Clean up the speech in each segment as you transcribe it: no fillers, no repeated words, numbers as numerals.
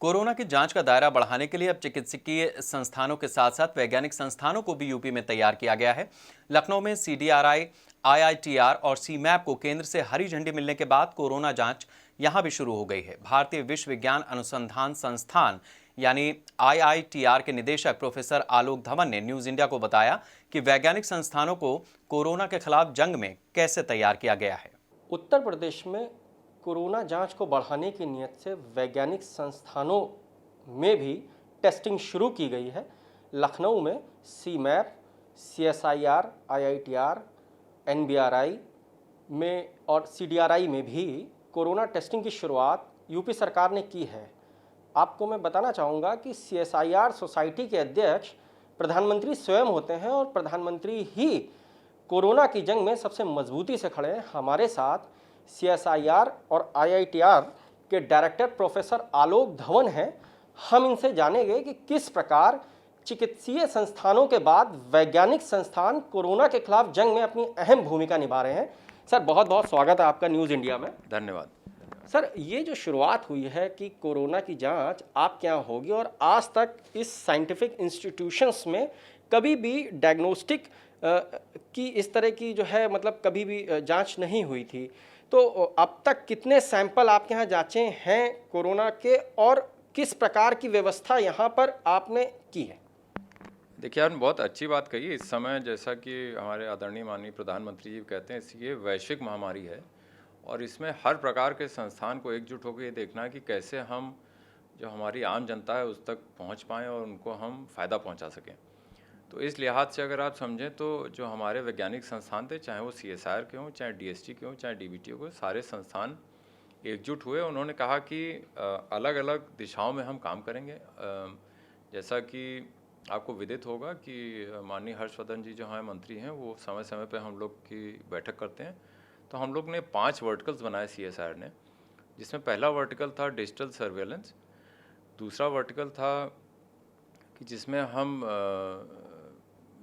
Corona की जांच का दायरा बढ़ाने के लिए अब चिकित्सकीय संस्थानों के साथ साथ वैज्ञानिक संस्थानों को भी यूपी में तैयार किया गया है। लखनऊ में सीडीआरआई, आईआईटीआर और सीमैप को केंद्र से हरी झंडी मिलने के बाद कोरोना जांच यहां भी शुरू हो गई है। भारतीय विश्वविज्ञान अनुसंधान संस्थान यानी आईआईटीआर के निदेशक प्रोफेसर आलोक धवन ने न्यूज इंडिया को बताया कि वैज्ञानिक संस्थानों को कोरोना के खिलाफ जंग में कैसे तैयार किया गया है। उत्तर प्रदेश में कोरोना जांच को बढ़ाने की नीयत से वैज्ञानिक संस्थानों में भी टेस्टिंग शुरू की गई है। लखनऊ में सीमैप, सीएसआईआर, आईआईटीआर, एनबीआरआई में और सीडीआरआई में भी कोरोना टेस्टिंग की शुरुआत यूपी सरकार ने की है। आपको मैं बताना चाहूँगा कि सीएसआईआर सोसाइटी के अध्यक्ष प्रधानमंत्री स्वयं होते हैं और प्रधानमंत्री ही कोरोना की जंग में सबसे मजबूती से खड़े हैं। हमारे साथ सीएसआईआर और आईआईटीआर के डायरेक्टर प्रोफेसर आलोक धवन हैं। हम इनसे जानेंगे कि किस प्रकार चिकित्सीय संस्थानों के बाद वैज्ञानिक संस्थान कोरोना के खिलाफ जंग में अपनी अहम भूमिका निभा रहे हैं। सर, बहुत बहुत स्वागत है आपका न्यूज़ इंडिया में। धन्यवाद। सर, ये जो शुरुआत हुई है कि कोरोना की जांच आपके यहाँ होगी और आज तक इस साइंटिफिक इंस्टीट्यूशंस में कभी भी डायग्नोस्टिक की इस तरह की जो है मतलब कभी भी जांच नहीं हुई थी, तो अब तक कितने सैंपल आपके यहाँ जांचे हैं कोरोना के और किस प्रकार की व्यवस्था यहाँ पर आपने की है? देखिए, आपने बहुत अच्छी बात कही। इस समय जैसा कि हमारे आदरणीय माननीय प्रधानमंत्री जी कहते हैं, ये वैश्विक महामारी है और इसमें हर प्रकार के संस्थान को एकजुट होकर ये देखना है कि कैसे हम जो हमारी आम जनता है उस तक पहुंच पाएँ और उनको हम फ़ायदा पहुंचा सकें। तो इस लिहाज से अगर आप समझें तो जो हमारे वैज्ञानिक संस्थान थे, चाहे वो सीएसआईआर के हों, चाहे डीएसटी के हों, चाहे डीबीटी के हों, सारे संस्थान एकजुट हुए। उन्होंने कहा कि अलग अलग दिशाओं में हम काम करेंगे। जैसा कि आपको विदित होगा कि माननीय हर्षवर्धन जी जो हमारे मंत्री हैं, वो समय समय पे हम लोग की बैठक करते हैं। तो हम लोग ने 5 वर्टिकल्स बनाए सीएसआईआर ने, जिसमें पहला वर्टिकल था डिजिटल सर्वेलेंस, दूसरा वर्टिकल था कि जिसमें हम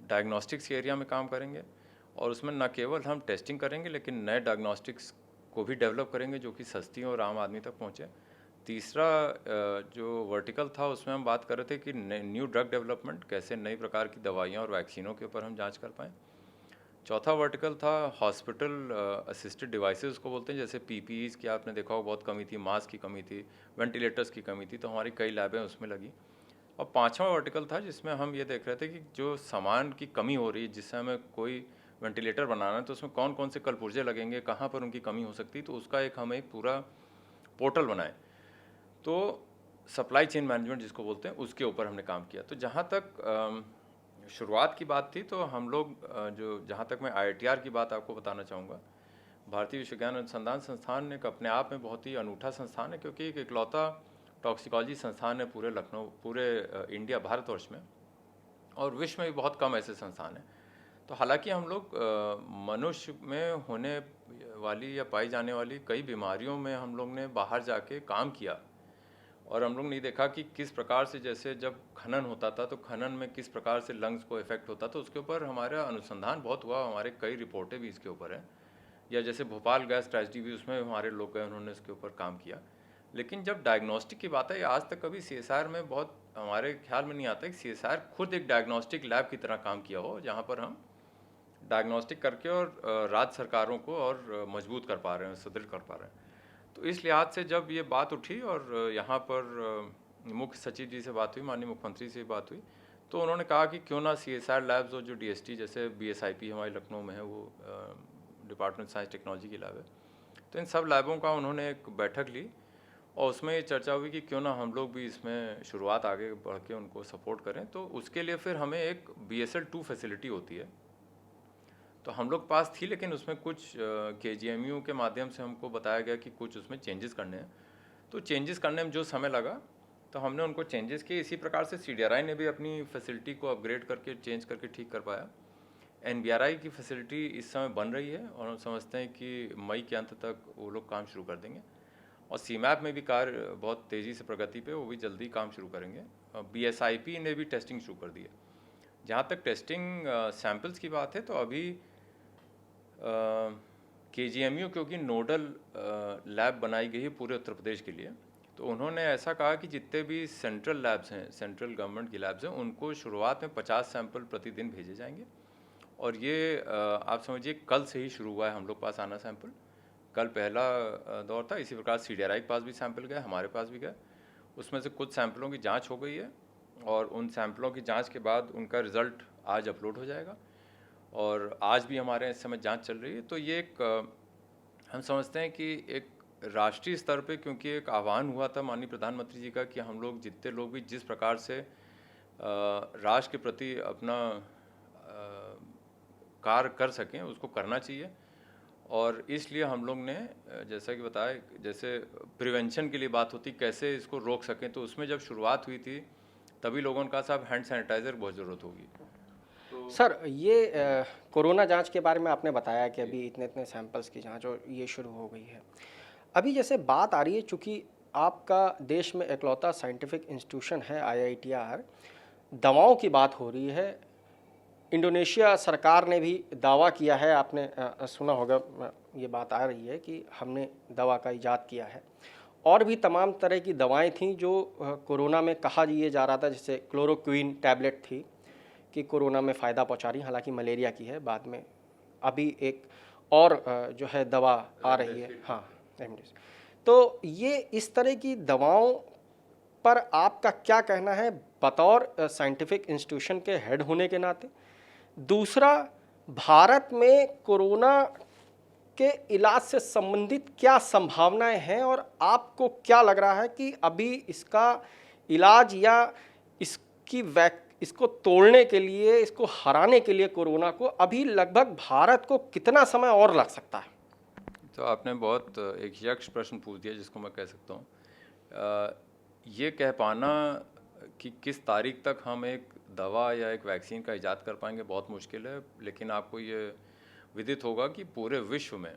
डायग्नोस्टिक्स के एरिया में काम करेंगे और उसमें न केवल हम टेस्टिंग करेंगे लेकिन नए डायग्नोस्टिक्स को भी डेवलप करेंगे जो कि सस्ती और आम आदमी तक पहुँचे। तीसरा जो वर्टिकल था उसमें हम बात कर रहे थे कि न्यू ड्रग डेवलपमेंट, कैसे नई प्रकार की दवाइयाँ और वैक्सीनों के ऊपर हम जांच कर पाएँ। चौथा वर्टिकल था हॉस्पिटल असिस्टेड डिवाइसेस को बोलते हैं, जैसे पीपीईज की आपने देखा होगा बहुत कमी थी, मास्क की कमी थी, वेंटिलेटर्स की कमी थी, तो हमारी कई लैबें उसमें लगी। और पाँचवा वर्टिकल था जिसमें हम ये देख रहे थे कि जो सामान की कमी हो रही है, जिससे हमें कोई वेंटिलेटर बनाना है तो उसमें कौन कौन से कलपुर्जे लगेंगे, कहाँ पर उनकी कमी हो सकती है, तो उसका हम एक पूरा पोर्टल बनाए। तो सप्लाई चेन मैनेजमेंट जिसको बोलते हैं, उसके ऊपर हमने काम किया। तो जहाँ तक शुरुआत की बात थी, तो हम लोग जो जहाँ तक मैं आईआईटीआर की बात आपको बताना चाहूँगा, भारतीय विश्वविज्ञान अनुसंधान संस्थान एक अपने आप में बहुत ही अनूठा संस्थान है, क्योंकि एक इकलौता टॉक्सिकोलॉजी संस्थान है पूरे लखनऊ, पूरे इंडिया भारतवर्ष में, और विश्व में भी बहुत कम ऐसे संस्थान हैं। तो हालांकि हम लोग मनुष्य में होने वाली या पाई जाने वाली कई बीमारियों में हम लोग ने बाहर जाके काम किया और हम लोग ने देखा कि किस प्रकार से, जैसे जब खनन होता था तो खनन में किस प्रकार से लंग्स को इफेक्ट होता था, उसके ऊपर हमारा अनुसंधान बहुत हुआ, हमारे कई रिपोर्टें भी इसके ऊपर हैं। या जैसे भोपाल गैस ट्रेजेडी भी, उसमें हमारे लोग गए, उन्होंने इसके ऊपर काम किया। लेकिन जब डायग्नोस्टिक की बात है, आज तक कभी सीएसआईआर में बहुत हमारे ख्याल में नहीं आता कि सीएसआईआर खुद एक डायग्नोस्टिक लैब की तरह काम किया हो, जहाँ पर हम डायग्नोस्टिक करके और राज्य सरकारों को और मजबूत कर पा रहे हैं, सुदृढ़ कर पा रहे हैं। तो इस लिहाज से जब ये बात उठी और यहाँ पर मुख्य सचिव जी से बात हुई, माननीय मुख्यमंत्री से बात हुई, तो उन्होंने कहा कि क्यों ना सीएसआईआर लैब्स और जो डीएसटी जैसे बीएसआईपी हमारे लखनऊ में है, वो डिपार्टमेंट साइंस टेक्नोलॉजी की लैब है, तो इन सब लैबों का उन्होंने एक बैठक ली और उसमें ये चर्चा हुई कि क्यों ना हम लोग भी इसमें शुरुआत आगे बढ़ के उनको सपोर्ट करें। तो उसके लिए फिर हमें एक BSL-2 फैसिलिटी होती है, तो हम लोग पास थी, लेकिन उसमें कुछ KGMU के माध्यम से हमको बताया गया कि कुछ उसमें चेंजेस करने हैं। तो चेंजेस करने में जो समय लगा तो हमने उनको चेंजेस किए। इसी प्रकार से CDRI ने भी अपनी फैसिलिटी को अपग्रेड करके, चेंज करके ठीक कर पाया। NBRI की फैसिलिटी इस समय बन रही है और हम समझते हैं कि मई के अंत तक वो लोग काम शुरू कर देंगे। और सीमैप में भी कार्य बहुत तेज़ी से प्रगति पे, वो भी जल्दी काम शुरू करेंगे। BSIP ने भी टेस्टिंग शुरू कर दी है। जहाँ तक टेस्टिंग सैंपल्स की बात है, तो अभी KGMU क्योंकि नोडल लैब बनाई गई है पूरे उत्तर प्रदेश के लिए, तो उन्होंने ऐसा कहा कि जितने भी सेंट्रल लैब्स हैं, सेंट्रल गवर्नमेंट की लैब्स हैं, उनको शुरुआत में 50 सैंपल प्रतिदिन भेजे जाएंगे। और ये आप समझिए कल से ही शुरू हुआ है हम लोग पास आना सैंपल। कल पहला दौर था। इसी प्रकार CDRI के पास भी सैंपल गए, हमारे पास भी गए। उसमें से कुछ सैंपलों की जांच हो गई है और उन सैंपलों की जांच के बाद उनका रिज़ल्ट आज अपलोड हो जाएगा। और आज भी हमारे इस समय जांच चल रही है। तो ये एक हम समझते हैं कि एक राष्ट्रीय स्तर पे, क्योंकि एक आह्वान हुआ था माननीय प्रधानमंत्री जी का कि हम लोग जितने लोग भी जिस प्रकार से राष्ट्र के प्रति अपना कार्य कर सकें उसको करना चाहिए। और इसलिए हम लोग ने जैसा कि बताया, जैसे प्रिवेंशन के लिए बात होती कैसे इसको रोक सकें, तो उसमें जब शुरुआत हुई थी तभी लोगों ने कहा साहब हैंड सैनिटाइज़र बहुत ज़रूरत होगी। तो सर ये कोरोना जांच के बारे में आपने बताया कि अभी इतने इतने सैंपल्स की जांच और ये शुरू हो गई है। अभी जैसे बात आ रही है, चूँकि आपका देश में इकलौता साइंटिफिक इंस्टीट्यूशन है IITR, दवाओं की बात हो रही है। इंडोनेशिया सरकार ने भी दावा किया है, आपने सुना होगा, ये बात आ रही है कि हमने दवा का इजाद किया है। और भी तमाम तरह की दवाएं थीं जो कोरोना में कहा ये जा रहा था, जैसे क्लोरोक्विन टैबलेट थी कि कोरोना में फ़ायदा पहुंचा रही, हालांकि मलेरिया की है। बाद में अभी एक और जो है दवा आ रही है, हाँ रेमडेसिविर। तो ये इस तरह की दवाओं पर आपका क्या कहना है बतौर साइंटिफिक इंस्टीट्यूशन के हेड होने के नाते? दूसरा, भारत में कोरोना के इलाज से संबंधित क्या संभावनाएं हैं और आपको क्या लग रहा है कि अभी इसका इलाज या इसको तोड़ने के लिए, इसको हराने के लिए कोरोना को अभी लगभग भारत को कितना समय और लग सकता है? तो आपने बहुत एक यक्ष प्रश्न पूछ दिया जिसको मैं कह सकता हूँ। ये कह पाना कि किस तारीख तक हम एक दवा या एक वैक्सीन का इजाद कर पाएंगे बहुत मुश्किल है। लेकिन आपको ये विदित होगा कि पूरे विश्व में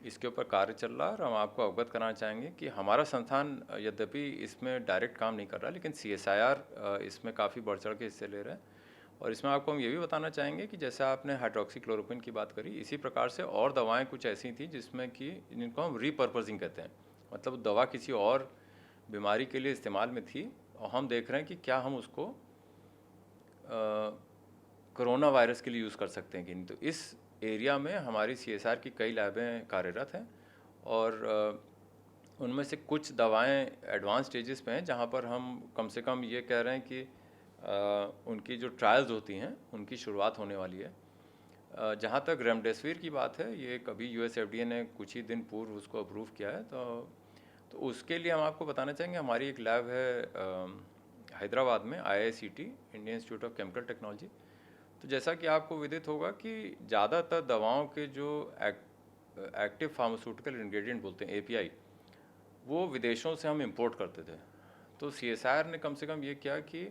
इसके ऊपर कार्य चल रहा है। और हम आपको अवगत कराना चाहेंगे कि हमारा संस्थान यद्यपि इसमें डायरेक्ट काम नहीं कर रहा, लेकिन CSIR इसमें काफ़ी बढ़ चढ़ के हिस्से ले रहे हैं। और इसमें आपको हम ये भी बताना चाहेंगे कि जैसे आपने हाइड्रोक्सीक्लोरोक्विन की बात करी, इसी प्रकार से और दवाएं कुछ ऐसी थी जिसमें कि जिनको हम रीपर्पजिंग कहते हैं, मतलब दवा किसी और बीमारी के लिए इस्तेमाल में थी और हम देख रहे हैं कि क्या हम उसको कोरोना वायरस के लिए यूज़ कर सकते हैं कि नहीं। तो इस एरिया में हमारी CSIR की कई लैबें कार्यरत हैं और उनमें से कुछ दवाएं एडवांस स्टेजेस पे हैं जहां पर हम कम से कम ये कह रहे हैं कि उनकी जो ट्रायल्स होती हैं उनकी शुरुआत होने वाली है। जहां तक रेमडेसिविर की बात है, ये कभी US FDA ने कुछ ही दिन पूर्व उसको अप्रूव किया है। तो उसके लिए हम आपको बताना चाहेंगे, हमारी एक लैब है हैदराबाद में, IICT, Indian institute of chemical technology. तो जैसा कि आपको विदित होगा कि ज़्यादातर दवाओं के जो एक्टिव फार्मास्यूटिकल इंग्रेडिएंट बोलते हैं API, वो विदेशों से हम इंपोर्ट करते थे। तो CSIR ने कम से कम ये किया कि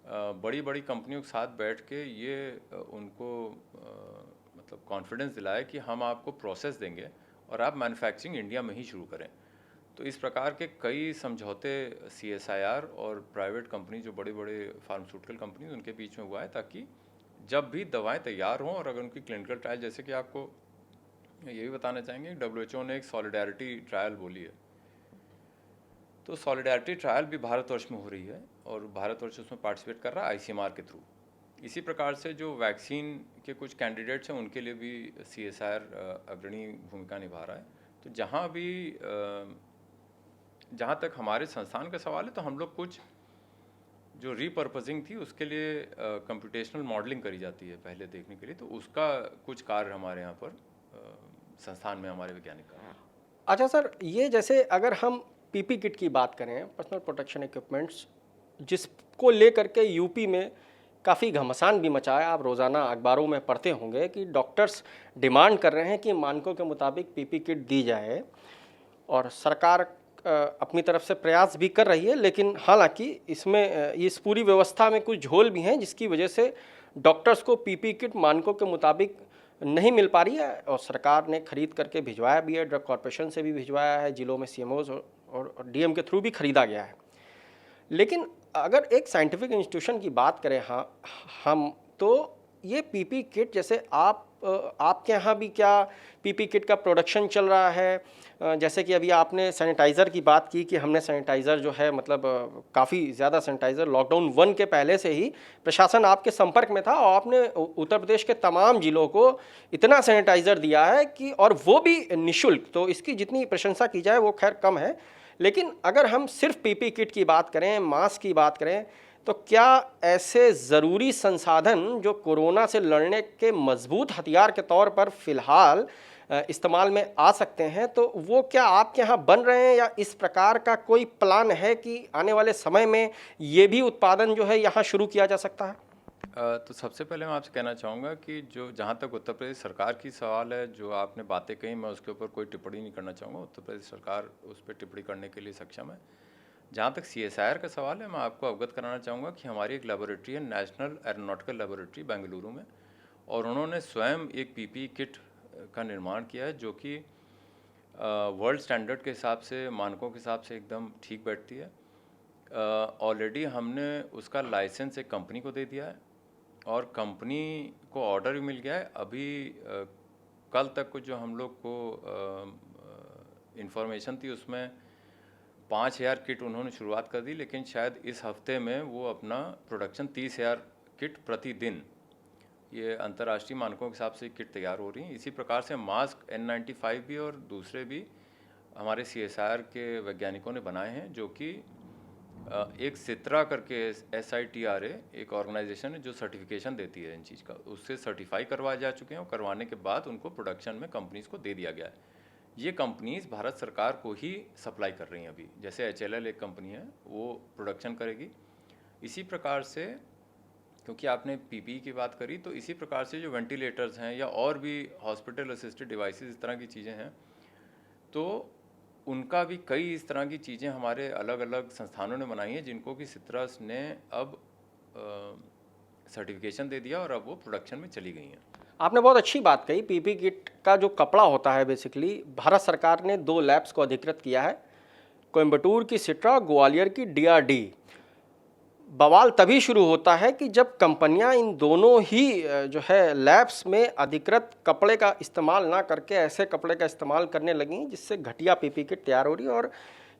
बड़ी बड़ी कंपनियों के साथ बैठ के ये उनको मतलब कॉन्फिडेंस दिलाया कि हम आपको प्रोसेस देंगे और आप मैन्युफैक्चरिंग इंडिया में ही शुरू करें। तो इस प्रकार के कई समझौते CSIR और प्राइवेट कंपनी, जो बड़े बड़े फार्मास्यूटिकल कंपनी, उनके बीच में हुआ है, ताकि जब भी दवाएं तैयार हों और अगर उनकी क्लिनिकल ट्रायल, जैसे कि आपको ये भी बताना चाहेंगे, WHO ने एक सॉलिडारिटी ट्रायल बोली है। तो सॉलिडारिटी ट्रायल भी भारतवर्ष में हो रही है और भारतवर्ष उसमें पार्टिसिपेट कर रहा है ICMR के थ्रू। इसी प्रकार से जो वैक्सीन के कुछ कैंडिडेट्स हैं उनके लिए भी CSIR अग्रणी भूमिका निभा रहा है। तो जहाँ तक हमारे संस्थान का सवाल है, तो हम लोग कुछ जो रीपर्पजिंग थी उसके लिए कंप्यूटेशनल मॉडलिंग करी जाती है पहले देखने के लिए, तो उसका कुछ कार्य हमारे यहाँ पर संस्थान में हमारे वैज्ञानिक कर रहे हैं। अच्छा सर, ये जैसे अगर हम PP किट की बात करें, पर्सनल प्रोटेक्शन इक्विपमेंट्स, जिसको लेकर के यूपी में काफ़ी घमासान भी मचा है। आप रोज़ाना अखबारों में पढ़ते होंगे कि डॉक्टर्स डिमांड कर रहे हैं कि मानकों के मुताबिक PP किट दी जाए और सरकार अपनी तरफ से प्रयास भी कर रही है। लेकिन हालांकि इसमें इस पूरी व्यवस्था में कुछ झोल भी हैं जिसकी वजह से डॉक्टर्स को PP किट मानकों के मुताबिक नहीं मिल पा रही है और सरकार ने खरीद करके भिजवाया भी है, ड्रग कॉर्पोरेशन से भी भिजवाया है, जिलों में CMOs और DM के थ्रू भी खरीदा गया है। लेकिन अगर एक साइंटिफिक इंस्टीट्यूशन की बात करें हम तो ये PP किट, जैसे आप आपके यहाँ भी क्या पीपी किट का प्रोडक्शन चल रहा है? जैसे कि अभी आपने सैनिटाइज़र की बात की कि हमने सैनिटाइज़र जो है मतलब काफ़ी ज़्यादा सैनिटाइज़र लॉकडाउन 1 के पहले से ही प्रशासन आपके संपर्क में था और आपने उत्तर प्रदेश के तमाम जिलों को इतना सैनिटाइज़र दिया है कि, और वो भी निःशुल्क, तो इसकी जितनी प्रशंसा की जाए वो खैर कम है। लेकिन अगर हम सिर्फ पीपी किट की बात करें, मास्क की बात करें, तो क्या ऐसे ज़रूरी संसाधन जो कोरोना से लड़ने के मजबूत हथियार के तौर पर फिलहाल इस्तेमाल में आ सकते हैं, तो वो क्या आपके यहाँ बन रहे हैं, या इस प्रकार का कोई प्लान है कि आने वाले समय में ये भी उत्पादन जो है यहाँ शुरू किया जा सकता है? तो सबसे पहले मैं आपसे कहना चाहूँगा कि जो जहाँ तक उत्तर प्रदेश सरकार की सवाल है, जो आपने बातें कही, मैं उसके ऊपर कोई टिप्पणी नहीं करना चाहूँगा। उत्तर प्रदेश सरकार उस पर टिप्पणी करने के लिए सक्षम है। जहाँ तक CSIR का सवाल है, मैं आपको अवगत कराना चाहूँगा कि हमारी एक लेबोरेटरी है, नेशनल एरोनॉटिकल लेबोरेटरी बेंगलुरु में, और उन्होंने स्वयं एक PPE किट का निर्माण किया है जो कि वर्ल्ड स्टैंडर्ड के हिसाब से, मानकों के हिसाब से एकदम ठीक बैठती है। ऑलरेडी हमने उसका लाइसेंस एक कंपनी को दे दिया है और कंपनी को ऑर्डर भी मिल गया है। अभी कल तक को जो हम लोग को इन्फॉर्मेशन थी उसमें 5000 किट उन्होंने शुरुआत कर दी, लेकिन शायद इस हफ्ते में वो अपना प्रोडक्शन 30,000 किट प्रतिदिन, ये अंतर्राष्ट्रीय मानकों के हिसाब से किट तैयार हो रही हैं। इसी प्रकार से मास्क N95 भी और दूसरे भी हमारे CSIR के वैज्ञानिकों ने बनाए हैं, जो कि एक सित्रा करके SITRA एक ऑर्गेनाइजेशन है जो सर्टिफिकेशन देती है इन चीज़ का, उससे सर्टिफाई करवाए जा चुके हैं और करवाने के बाद उनको प्रोडक्शन में कंपनीज़ को दे दिया गया है। ये कंपनीज़ भारत सरकार को ही सप्लाई कर रही हैं अभी, जैसे HLL एक कंपनी है वो प्रोडक्शन करेगी। इसी प्रकार से, क्योंकि आपने PPE की बात करी, तो इसी प्रकार से जो वेंटिलेटर्स हैं या और भी हॉस्पिटल असिस्टेड डिवाइसेस, इस तरह की चीज़ें हैं, तो उनका भी कई इस तरह की चीज़ें हमारे अलग अलग संस्थानों ने बनाई हैं, जिनको कि सिट्रस ने अब सर्टिफिकेशन दे दिया और अब वो प्रोडक्शन में चली गई हैं। आपने बहुत अच्छी बात कही। पीपी किट का जो कपड़ा होता है, बेसिकली भारत सरकार ने 2 लैब्स को अधिकृत किया है, कोयम्बटूर की सिट्रा, ग्वालियर की DRD। बवाल तभी शुरू होता है कि जब कंपनियां इन दोनों ही जो है लैब्स में अधिकृत कपड़े का इस्तेमाल ना करके ऐसे कपड़े का इस्तेमाल करने लगी जिससे घटिया पीपी किट तैयार हो रही है। और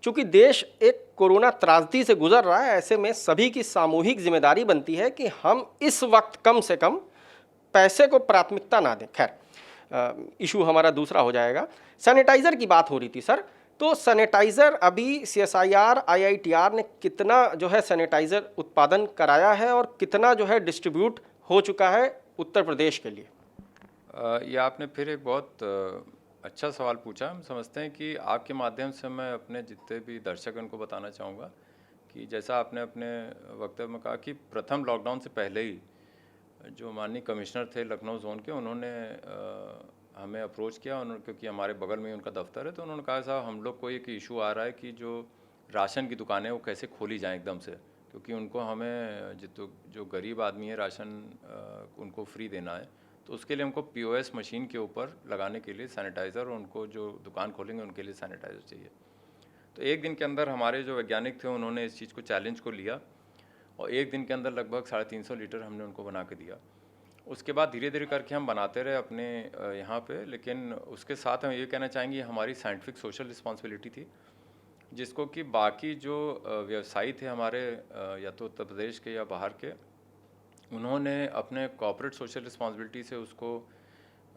चूंकि देश एक कोरोना त्रासदी से गुजर रहा है, ऐसे में सभी की सामूहिक जिम्मेदारी बनती है कि हम इस वक्त कम से कम पैसे को प्राथमिकता ना दें। खैर, इशू हमारा दूसरा हो जाएगा। सैनिटाइज़र की बात हो रही थी सर, तो सैनिटाइज़र अभी CSIR IITR ने कितना जो है सैनिटाइज़र उत्पादन कराया है और कितना जो है डिस्ट्रीब्यूट हो चुका है उत्तर प्रदेश के लिए? ये आपने फिर एक बहुत अच्छा सवाल पूछा। हम समझते हैं कि आपके माध्यम से मैं अपने जितने भी दर्शक हैं उनको बताना चाहूँगा कि जैसा आपने अपने वक्तव्य में कहा कि प्रथम लॉकडाउन से पहले ही जो माननीय कमिश्नर थे लखनऊ जोन के, उन्होंने हमें अप्रोच किया, क्योंकि हमारे बगल में ही उनका दफ्तर है, तो उन्होंने कहा साहब हम लोग को एक इशू आ रहा है कि जो राशन की दुकानें वो कैसे खोली जाएं एकदम से, क्योंकि उनको हमें जो गरीब आदमी है राशन उनको फ्री देना है, तो उसके लिए हमको POS मशीन के ऊपर लगाने के लिए सैनिटाइज़र, और उनको जो दुकान खोलेंगे उनके लिए सैनिटाइज़र चाहिए। तो एक दिन के अंदर हमारे जो वैज्ञानिक थे उन्होंने इस चीज़ को चैलेंज को लिया और एक दिन के अंदर लगभग 350 लीटर हमने उनको बना के दिया। उसके बाद धीरे धीरे करके हम बनाते रहे अपने यहाँ पे, लेकिन उसके साथ हम ये कहना चाहेंगे हमारी साइंटिफिक सोशल रिस्पॉन्सिबिलिटी थी, जिसको कि बाकी जो व्यवसायी थे हमारे या तो उत्तर प्रदेश के या बाहर के, उन्होंने अपने कॉर्पोरेट सोशल रिस्पॉन्सिबिलिटी से उसको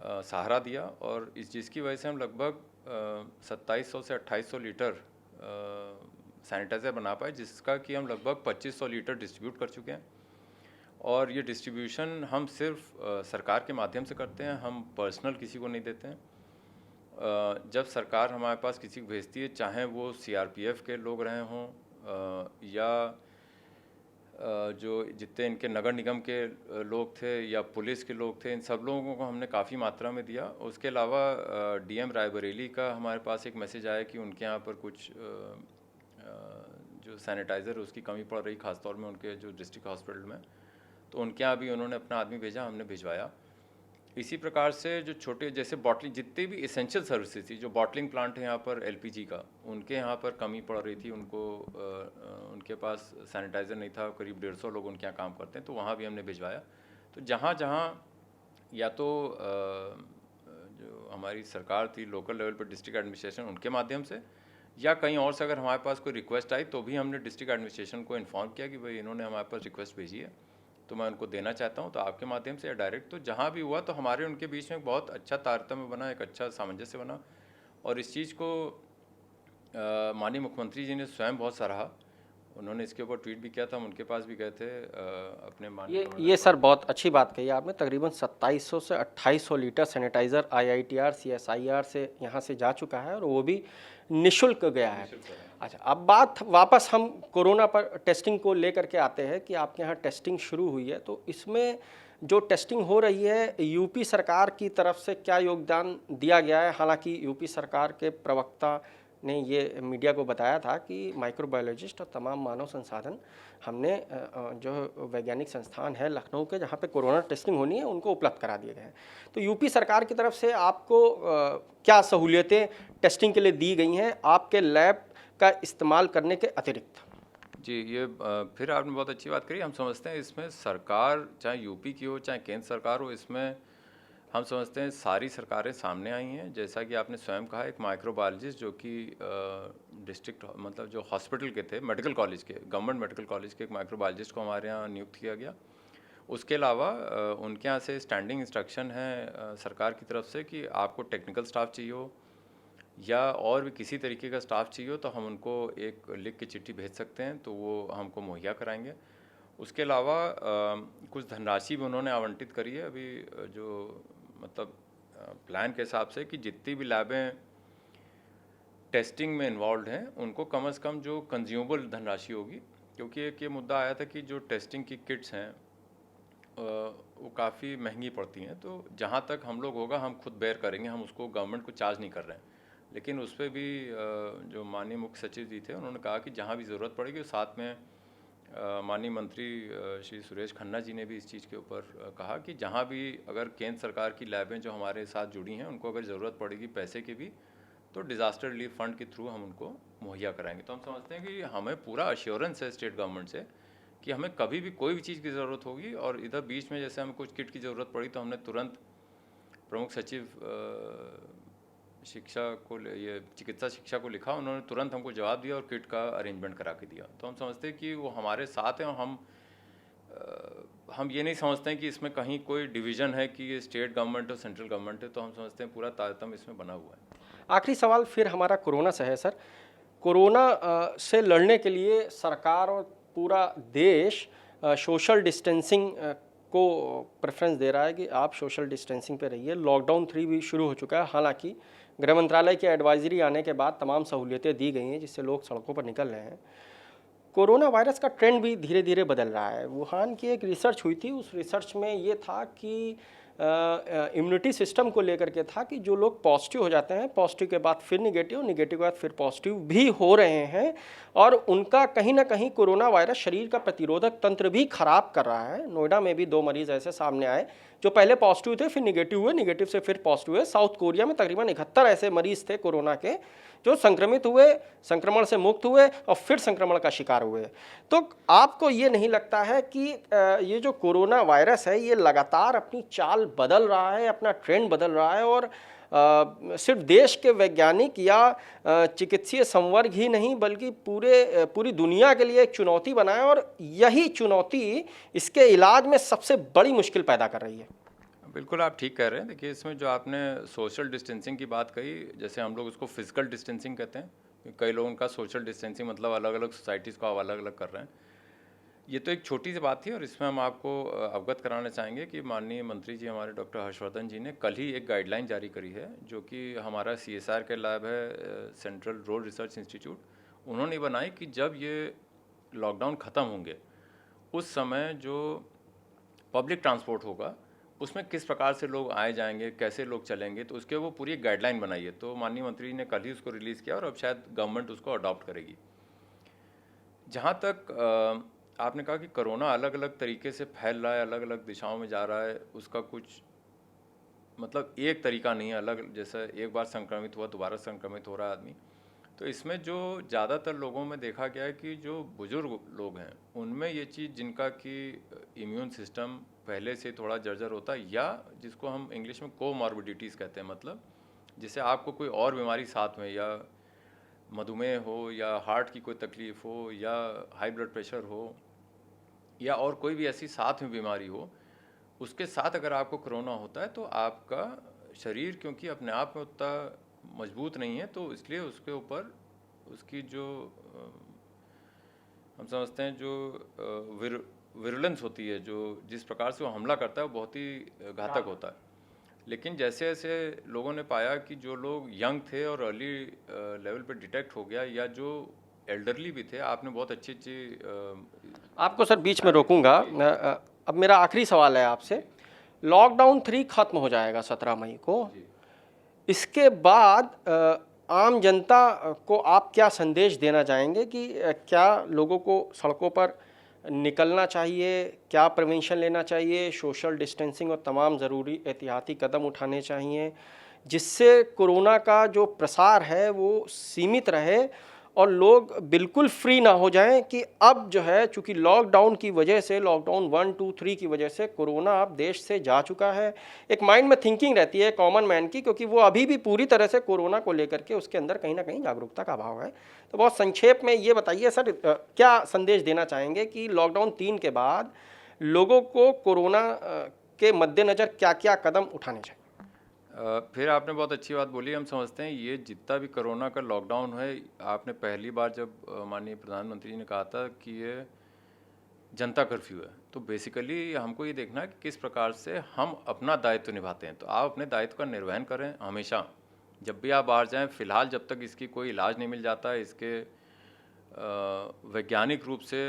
सहारा दिया, और इस जिसकी वजह से हम लगभग 2700 से 2800 लीटर सैनिटाइज़र बना पाए, जिसका कि हम लगभग 2500 लीटर डिस्ट्रीब्यूट कर चुके हैं। और ये डिस्ट्रीब्यूशन हम सिर्फ सरकार के माध्यम से करते हैं, हम पर्सनल किसी को नहीं देते हैं। जब सरकार हमारे पास किसी को भेजती है, चाहे वो CRPF के लोग रहे हों या जो जितने इनके नगर निगम के लोग थे या पुलिस के लोग थे, इन सब लोगों को हमने काफ़ी मात्रा में दिया। उसके अलावा DM रायबरेली का हमारे पास एक मैसेज आया कि उनके यहाँ पर कुछ जो सैनिटाइज़र उसकी कमी पड़ रही, ख़ासतौर में उनके जो डिस्ट्रिक्ट हॉस्पिटल में, तो उनके यहाँ भी उन्होंने अपना आदमी भेजा, हमने भिजवाया। इसी प्रकार से जो छोटे जैसे बॉटलिंग, जितने भी एसेंशियल सर्विसेज थी, जो बॉटलिंग प्लांट है यहाँ पर LPG का, उनके यहाँ पर कमी पड़ रही थी, उनको उनके पास सैनिटाइज़र नहीं था, करीब 150 लोग उनके यहाँ काम करते हैं, तो वहाँ भी हमने भिजवाया। तो जहाँ जहाँ या तो जो हमारी सरकार थी लोकल लेवल पर डिस्ट्रिक्ट एडमिनिस्ट्रेशन उनके माध्यम से, या कहीं और से अगर हमारे पास कोई रिक्वेस्ट आई तो भी हमने डिस्ट्रिक्ट एडमिनिस्ट्रेशन को इन्फॉर्म किया कि भाई इन्होंने हमारे पास रिक्वेस्ट भेजी है तो मैं उनको देना चाहता हूँ, तो आपके माध्यम से या डायरेक्ट, तो जहाँ भी हुआ तो हमारे उनके बीच में बहुत अच्छा तारतम्य बना, एक अच्छा सामंजस्य बना। और इस चीज़ को माननीय मुख्यमंत्री जी ने स्वयं बहुत सराहा। उन्होंने इसके ऊपर ट्वीट भी किया था, हम उनके पास भी गए थे अपने माननीय ये सर बहुत अच्छी बात कही आपने। तकरीबन 2700 से 2800 लीटर सैनिटाइज़र IITR CSIR से यहाँ से जा चुका है और वो भी निशुल्क गया है। अच्छा, अब बात वापस हम कोरोना पर टेस्टिंग को लेकर के आते हैं कि आपके यहाँ टेस्टिंग शुरू हुई है, तो इसमें जो टेस्टिंग हो रही है यूपी सरकार की तरफ से क्या योगदान दिया गया है? हालांकि यूपी सरकार के प्रवक्ता ने ये मीडिया को बताया था कि माइक्रोबायोलॉजिस्ट और तमाम मानव संसाधन हमने जो वैज्ञानिक संस्थान है लखनऊ के जहाँ पे कोरोना टेस्टिंग होनी है उनको उपलब्ध करा दिए गए हैं। तो यूपी सरकार की तरफ से आपको क्या सहूलियतें टेस्टिंग के लिए दी गई हैं आपके लैब का इस्तेमाल करने के अतिरिक्त? जी, ये फिर आपने बहुत अच्छी बात करी। हम समझते हैं इसमें सरकार चाहे यूपी की हो चाहे केंद्र सरकार हो, इसमें हम समझते हैं सारी सरकारें सामने आई हैं। जैसा कि आपने स्वयं कहा, एक माइक्रोबायोलॉजिस्ट जो कि डिस्ट्रिक्ट मतलब जो हॉस्पिटल के थे, मेडिकल कॉलेज के, गवर्नमेंट मेडिकल कॉलेज के एक माइक्रोबायोलॉजिस्ट को हमारे यहाँ नियुक्त किया गया। उसके अलावा उनके यहाँ से स्टैंडिंग इंस्ट्रक्शन है सरकार की तरफ से कि आपको टेक्निकल स्टाफ चाहिए हो या और भी किसी तरीके का स्टाफ चाहिए हो तो हम उनको एक लिख के चिट्ठी भेज सकते हैं, तो वो हमको मुहैया कराएंगे। उसके अलावा कुछ धनराशि भी उन्होंने आवंटित करी है अभी, जो मतलब प्लान के हिसाब से कि जितनी भी लैबें टेस्टिंग में इन्वॉल्व हैं उनको कम से कम जो कंज्यूमेबल धनराशि होगी, क्योंकि एक ये मुद्दा आया था कि जो टेस्टिंग की किट्स हैं वो काफ़ी महंगी पड़ती हैं, तो जहाँ तक हम लोग होगा हम खुद बेयर करेंगे, हम उसको गवर्नमेंट को चार्ज नहीं कर रहे हैं। लेकिन उस पर भी जो माननीय मुख्य सचिव जी थे उन्होंने कहा कि जहाँ भी ज़रूरत पड़ेगी, साथ में माननीय मंत्री श्री सुरेश खन्ना जी ने भी इस चीज़ के ऊपर कहा कि जहाँ भी अगर केंद्र सरकार की लैबें जो हमारे साथ जुड़ी हैं उनको अगर ज़रूरत पड़ेगी पैसे की भी, तो डिज़ास्टर रिलीफ फंड के थ्रू हम उनको मुहैया कराएंगे। तो हम समझते हैं कि हमें पूरा अश्योरेंस है स्टेट गवर्नमेंट से कि हमें कभी भी कोई भी चीज़ की ज़रूरत होगी। और इधर बीच में जैसे हमें कुछ किट की ज़रूरत पड़ी तो हमने तुरंत प्रमुख सचिव शिक्षा को, ये चिकित्सा शिक्षा को लिखा, उन्होंने तुरंत हमको जवाब दिया और किट का अरेंजमेंट करा के दिया। तो हम समझते हैं कि वो हमारे साथ हैं और हम ये नहीं समझते हैं कि इसमें कहीं कोई डिवीज़न है कि ये स्टेट गवर्नमेंट और सेंट्रल गवर्नमेंट है, तो हम समझते हैं पूरा तारतम्य इसमें बना हुआ है। आखिरी सवाल फिर हमारा कोरोना से है सर। कोरोना से लड़ने के लिए सरकार और पूरा देश सोशल डिस्टेंसिंग को प्रेफरेंस दे रहा है कि आप सोशल डिस्टेंसिंग पे रहिए। लॉकडाउन 3 भी शुरू हो चुका है, हालांकि गृह मंत्रालय की एडवाइजरी आने के बाद तमाम सहूलियतें दी गई हैं जिससे लोग सड़कों पर निकल रहे हैं। कोरोना वायरस का ट्रेंड भी धीरे धीरे बदल रहा है। वुहान की एक रिसर्च हुई थी, उस रिसर्च में ये था कि इम्यूनिटी सिस्टम को लेकर के था कि जो लोग पॉजिटिव हो जाते हैं, पॉजिटिव के बाद फिर निगेटिव, निगेटिव के बाद फिर पॉजिटिव भी हो रहे हैं और उनका कहीं ना कहीं कोरोना वायरस शरीर का प्रतिरोधक तंत्र भी खराब कर रहा है। नोएडा में भी 2 मरीज ऐसे सामने आए जो पहले पॉजिटिव थे, फिर निगेटिव हुए, निगेटिव से फिर पॉजिटिव हुए। साउथ कोरिया में तकरीबन 71 ऐसे मरीज थे कोरोना के जो संक्रमित हुए, संक्रमण से मुक्त हुए और फिर संक्रमण का शिकार हुए। तो आपको ये नहीं लगता है कि ये जो कोरोना वायरस है ये लगातार अपनी चाल बदल रहा है, अपना ट्रेंड बदल रहा है और सिर्फ देश के वैज्ञानिक या चिकित्सीय संवर्ग ही नहीं बल्कि पूरी दुनिया के लिए एक चुनौती बना है और यही चुनौती इसके इलाज में सबसे बड़ी मुश्किल पैदा कर रही है? बिल्कुल आप ठीक कह रहे हैं। देखिए, इसमें जो आपने सोशल डिस्टेंसिंग की बात कही, जैसे हम लोग उसको फिजिकल डिस्टेंसिंग कहते हैं, कई लोगों का सोशल डिस्टेंसिंग मतलब अलग अलग सोसाइटीज़ को अलग अलग कर रहे हैं। ये तो एक छोटी सी बात थी और इसमें हम आपको अवगत कराना चाहेंगे कि माननीय मंत्री जी हमारे डॉक्टर हर्षवर्धन जी ने कल ही एक गाइडलाइन जारी करी है, जो कि हमारा CSR के लैब है, सेंट्रल रोड रिसर्च इंस्टीट्यूट, उन्होंने बनाई कि जब ये लॉकडाउन ख़त्म होंगे उस समय जो पब्लिक ट्रांसपोर्ट होगा उसमें किस प्रकार से लोग आए जाएंगे, कैसे लोग चलेंगे, तो उसके वो पूरी एक गाइडलाइन बनाई है। तो माननीय मंत्री ने कल ही उसको रिलीज़ किया और अब शायद गवर्नमेंट उसको अडॉप्ट करेगी। जहाँ तक आपने कहा कि कोरोना अलग अलग तरीके से फैल रहा है, अलग अलग दिशाओं में जा रहा है, उसका कुछ मतलब एक तरीका नहीं है अलग, जैसे एक बार संक्रमित हुआ दोबारा संक्रमित हो रहा है आदमी। तो इसमें जो ज़्यादातर लोगों में देखा गया है कि जो बुजुर्ग लोग हैं उनमें ये चीज़, जिनका कि इम्यून सिस्टम पहले से थोड़ा जर्जर होता है, या जिसको हम इंग्लिश में कोमॉर्बिडिटीज़ कहते हैं, मतलब जैसे आपको कोई और बीमारी साथ में, या मधुमेह हो, या हार्ट की कोई तकलीफ़ हो, या हाई ब्लड प्रेशर हो, या और कोई भी ऐसी साथ में बीमारी हो, उसके साथ अगर आपको कोरोना होता है तो आपका शरीर क्योंकि अपने आप में उतना मजबूत नहीं है, तो इसलिए उसके ऊपर उसकी जो हम समझते हैं जो विरुलेंस होती है, जो जिस प्रकार से वो हमला करता है, वो बहुत ही घातक होता है। लेकिन जैसे जैसे लोगों ने पाया कि जो लोग यंग थे और अर्ली लेवल पे डिटेक्ट हो गया, या जो एल्डरली भी थे, आपने बहुत अच्छी आपको सर बीच में रोकूंगा। अब मेरा आखिरी सवाल है आपसे। लॉकडाउन 3 खत्म हो जाएगा 17 मई को। इसके बाद आम जनता को आप क्या संदेश देना चाहेंगे कि क्या लोगों को सड़कों पर निकलना चाहिए, क्या प्रिवेंशन लेना चाहिए, सोशल डिस्टेंसिंग और तमाम ज़रूरी एहतियाती कदम उठाने चाहिए जिससे कोरोना का जो प्रसार है वो सीमित रहे और लोग बिल्कुल फ्री ना हो जाएं कि अब जो है, चूँकि लॉकडाउन की वजह से, लॉकडाउन 1, 2, 3 की वजह से कोरोना अब देश से जा चुका है। एक माइंड में थिंकिंग रहती है कॉमन मैन की, क्योंकि वो अभी भी पूरी तरह से कोरोना को लेकर के उसके अंदर कहीं ना कहीं जागरूकता का अभाव है। तो बहुत संक्षेप में ये बताइए सर, क्या संदेश देना चाहेंगे कि लॉकडाउन 3 के बाद लोगों को कोरोना के मद्देनज़र क्या क्या कदम उठाने चाहिए? फिर आपने बहुत अच्छी बात बोली। हम समझते हैं ये जितना भी कोरोना का लॉकडाउन है, आपने पहली बार जब माननीय प्रधानमंत्री जी ने कहा था कि ये जनता कर्फ्यू है, तो बेसिकली हमको ये देखना है कि किस प्रकार से हम अपना दायित्व निभाते हैं। तो आप अपने दायित्व का निर्वहन करें हमेशा, जब भी आप बाहर जाएं। फ़िलहाल जब तक इसकी कोई इलाज नहीं मिल जाता है, इसके वैज्ञानिक रूप से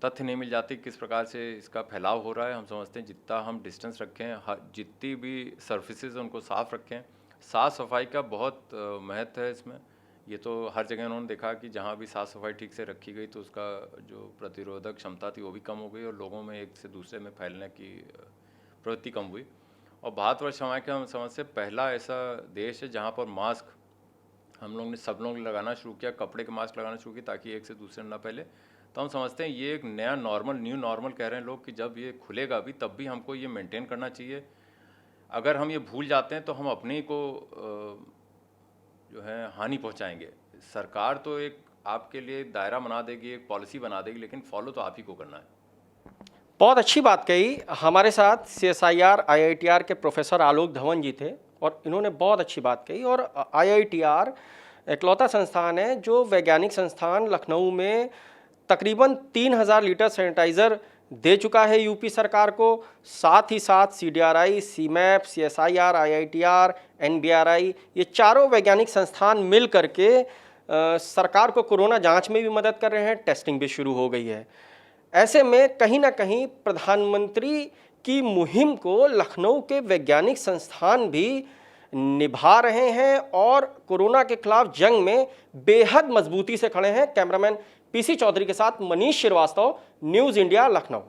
तथ्य नहीं मिल जाती किस प्रकार से इसका फैलाव हो रहा है, हम समझते हैं जितना हम डिस्टेंस रखें, जितनी भी सर्फिसेज उनको साफ़ रखें। साफ़ सफाई का बहुत महत्व है इसमें। ये तो हर जगह उन्होंने देखा कि जहाँ भी साफ़ सफाई ठीक से रखी गई तो उसका जो प्रतिरोधक क्षमता थी वो भी कम हो गई, और लोगों में एक से दूसरे में फैलने की प्रवृत्ति कम हुई। और भारतवर्ष हमारे हम समझते पहला ऐसा देश है जहाँ पर मास्क हम लोग ने सब लोग लगाना शुरू किया, कपड़े के मास्क लगाना शुरू किया ताकि एक से दूसरे ना फैले। तो हम समझते हैं ये एक नया नॉर्मल, न्यू नॉर्मल कह रहे हैं लोग, कि जब ये खुलेगा भी तब भी हमको ये मेंटेन करना चाहिए। अगर हम ये भूल जाते हैं तो हम अपने को जो है हानि पहुंचाएंगे। सरकार तो एक आपके लिए दायरा बना देगी, एक पॉलिसी बना देगी, लेकिन फॉलो तो आप ही को करना है। बहुत अच्छी बात कही। हमारे साथ CSIR IITR के प्रोफेसर आलोक धवन जी थे और इन्होंने बहुत अच्छी बात कही। और IITR इकलौता संस्थान है जो वैज्ञानिक संस्थान लखनऊ में तकरीबन 3000 लीटर सैनिटाइज़र दे चुका है यूपी सरकार को। साथ ही साथ CDRI, CMAP, CSIR, IITR, NBRI, ये चारों वैज्ञानिक संस्थान मिल करके सरकार को कोरोना जांच में भी मदद कर रहे हैं। टेस्टिंग भी शुरू हो गई है। ऐसे में कहीं ना कहीं प्रधानमंत्री की मुहिम को लखनऊ के वैज्ञानिक संस्थान भी निभा रहे हैं और कोरोना के खिलाफ जंग में बेहद मजबूती से खड़े हैं। कैमरामैन PC चौधरी के साथ मनीष श्रीवास्तव, न्यूज़ इंडिया, लखनऊ।